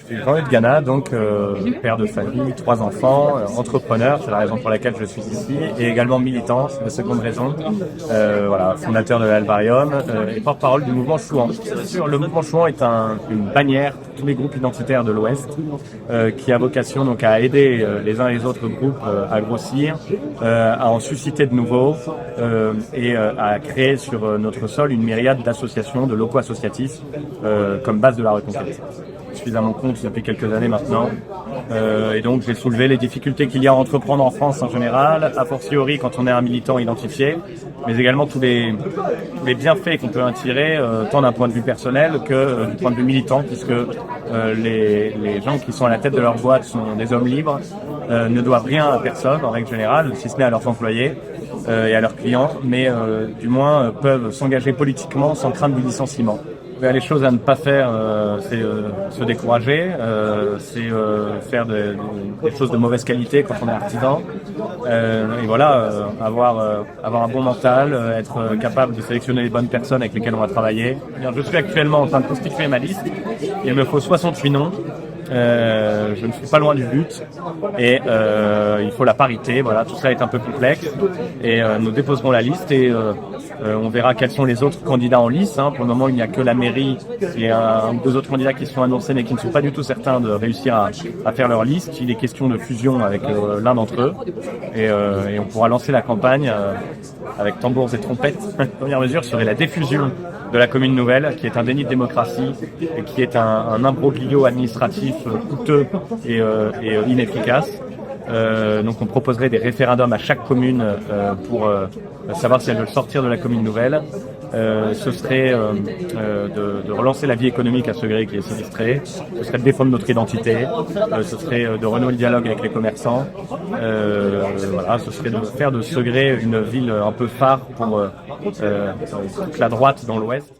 suis Jean-Hugues Gana, donc père de famille, 3 enfants, entrepreneur, c'est la raison pour laquelle je suis ici, et également militant, c'est la seconde raison, voilà, fondateur de l'Albarium et porte-parole du mouvement Chouan. Le mouvement Chouan est une bannière pour tous les groupes identitaires de l'Ouest qui a vocation donc à aider les uns et les autres groupes à grossir, à en susciter de nouveaux et à créer sur notre sol une myriade d'associations, de locaux associatifs comme base de la reconquête. Je suis à mon compte depuis quelques années maintenant et donc j'ai soulevé les difficultés qu'il y a à entreprendre en France en général, a fortiori quand on est un militant identifié, mais également tous les bienfaits qu'on peut en tirer tant d'un point de vue personnel que du point de vue militant, puisque les gens qui sont à la tête de leur boîte sont des hommes libres, ne doivent rien à personne en règle générale, si ce n'est à leurs employés et à leurs clients, mais du moins peuvent s'engager politiquement sans crainte du licenciement. Les choses à ne pas faire, c'est se décourager, c'est faire des choses de mauvaise qualité quand on est artisan. Et voilà, avoir un bon mental, être capable de sélectionner les bonnes personnes avec lesquelles on va travailler. Je suis actuellement en train de constituer ma liste. Il me faut 68 noms. Je ne suis pas loin du but et il faut la parité. Voilà, tout ça est un peu complexe et nous déposerons la liste et on verra quels sont les autres candidats en lice. Pour le moment, il n'y a que la mairie et un ou deux autres candidats qui sont annoncés mais qui ne sont pas du tout certains de réussir à faire leur liste. Il est question de fusion avec l'un d'entre eux et on pourra lancer la campagne avec tambours et trompettes. La première mesure serait la diffusion de la commune nouvelle, qui est un déni de démocratie et qui est un imbroglio administratif coûteux et inefficace. Donc on proposerait des référendums à chaque commune pour savoir si elles veulent sortir de la commune nouvelle. Ce serait de relancer la vie économique à Segré qui est sinistrée, ce serait de défendre notre identité, ce serait de renouer le dialogue avec les commerçants, voilà, ce serait de faire de Segré une ville un peu phare pour toute la droite dans l'Ouest.